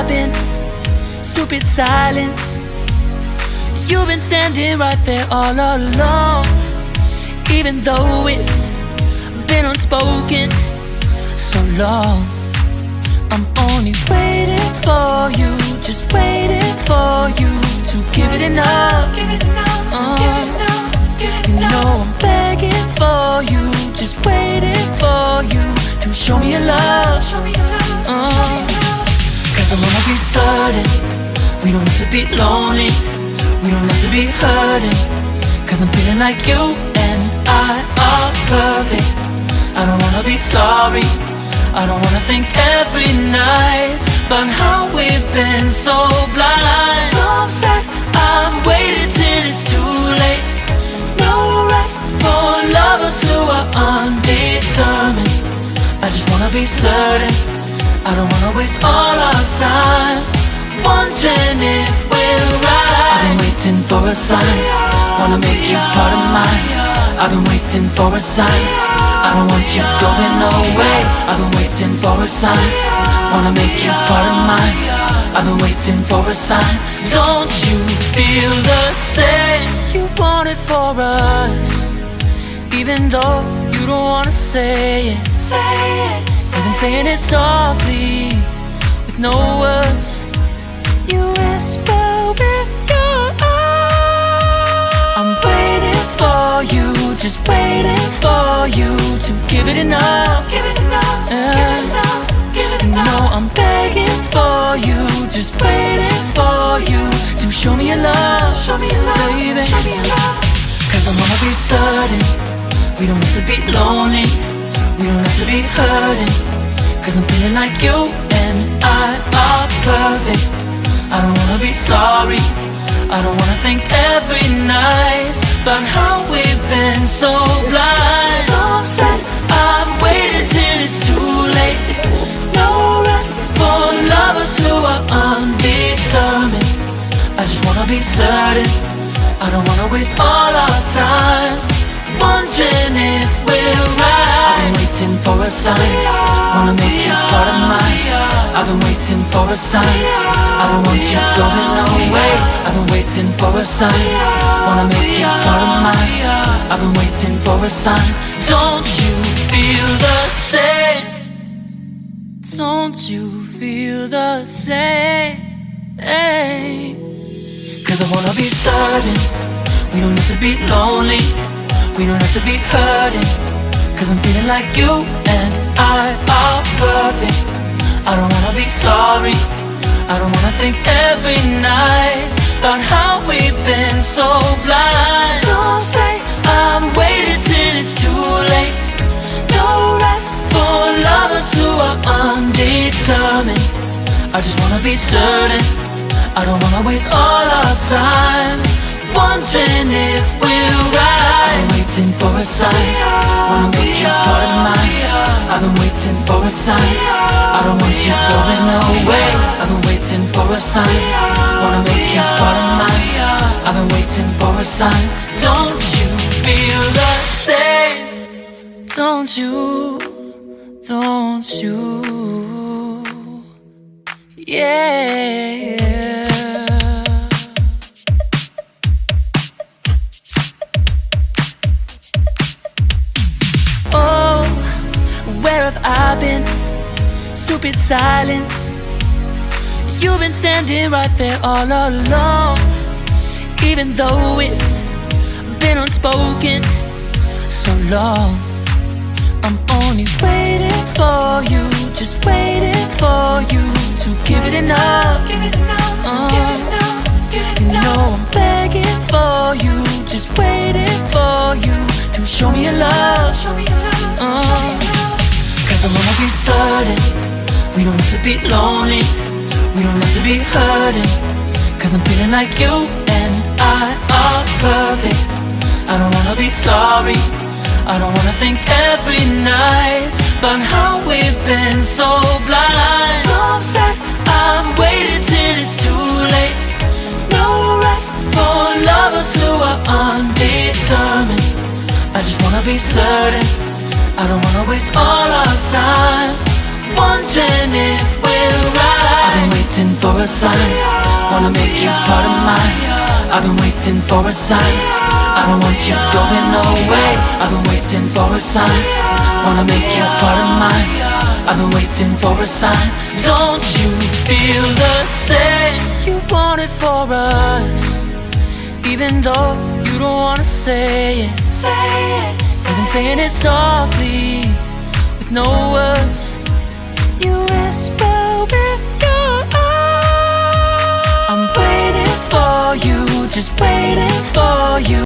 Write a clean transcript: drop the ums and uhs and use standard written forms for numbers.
I've been? Stupid silence. You've been standing right there all along, even though it's been unspoken so long. I'm only waiting for you, just waiting for you to give it enough. You know I'm begging for you, just waiting for you to show me your love. Cause I wanna be certain we don't have to be lonely, we don't have to be hurting. Cause I'm feeling like you and I are perfect. I don't wanna be sorry, I don't wanna think every night about how we've been so blind. So upset, I've waited till it's too late. No rest for lovers who are undetermined. I just wanna be certain, I don't wanna waste all our time wondering if we're right. I've been waiting for a sign, wanna make you part of mine. I've been waiting for a sign, I don't want you going away. I've been waiting for a sign, wanna make you part of mine. I've been waiting for a sign. Don't you feel the same? You want it for us, even though you don't wanna say it. You've been saying it softly, with no words. You whisper with your eyes. I'm waiting for you, just waiting for you to give it enough. No, I'm begging for you, just waiting for you to show me your love, baby. Cause I wanna be certain we don't have to be lonely, we don't have to be hurting. Cause I'm feeling like you and I are perfect. I don't wanna be sorry, I don't wanna think every night about how we've been so blind. So upset, I've waited till it's too late. No rest for lovers who are undetermined. I just wanna be certain, I don't wanna waste all our time wondering if we're right. I've been waiting for a sign, wanna make you part of mine. I've been waiting for a sign, I don't want you going away. I've been waiting for a sign, wanna make you part of mine. I've been waiting for a sign. Don't you feel the same? Don't you feel the same? Cause I wanna be certain we don't have to be lonely, we don't have to be hurting. Cause I'm feeling like you and I are perfect. I don't wanna be sorry, I don't wanna think every night about how we've been so blind. Some say I've waited till it's too late. No rest for lovers who are undetermined. I just wanna be certain, I don't wanna waste all our time wondering if we're right. I've been waiting for a sign, wanna make you part of mine. I've been waiting for a sign, I don't want you going away. I've been waiting for a sign, wanna make you part of mine. I've been waiting for a sign. Don't you feel the same? Don't you, don't you, yeah. Oh, where have I been? Stupid silence. You've been standing right there all along, even though it's been unspoken so long. I'm only waiting for you, just waiting for you to give it enough. You know I'm begging for you, just waiting for you to show me your love. Cause I wanna be certain we don't have to be lonely, we don't have to be hurting. Cause I'm feeling like you and I are perfect. I don't wanna be sorry, I don't wanna think every night about how we've been so blind. So upset, I've waited till it's too late. No rest for lovers who are undetermined. I just wanna be certain, I don't wanna waste all our time wondering if we're right. I've been waiting for a sign. Wanna make you part of mine. I've been waiting for a sign. I don't want you going away. I've been waiting for a sign. Wanna make you part of mine. I've been waiting for a sign. Don't you feel the same? You want it for us, even though you don't wanna say it. You've been saying it softly, with no words. You whisper with your eyes. I'm waiting for you, just waiting for you.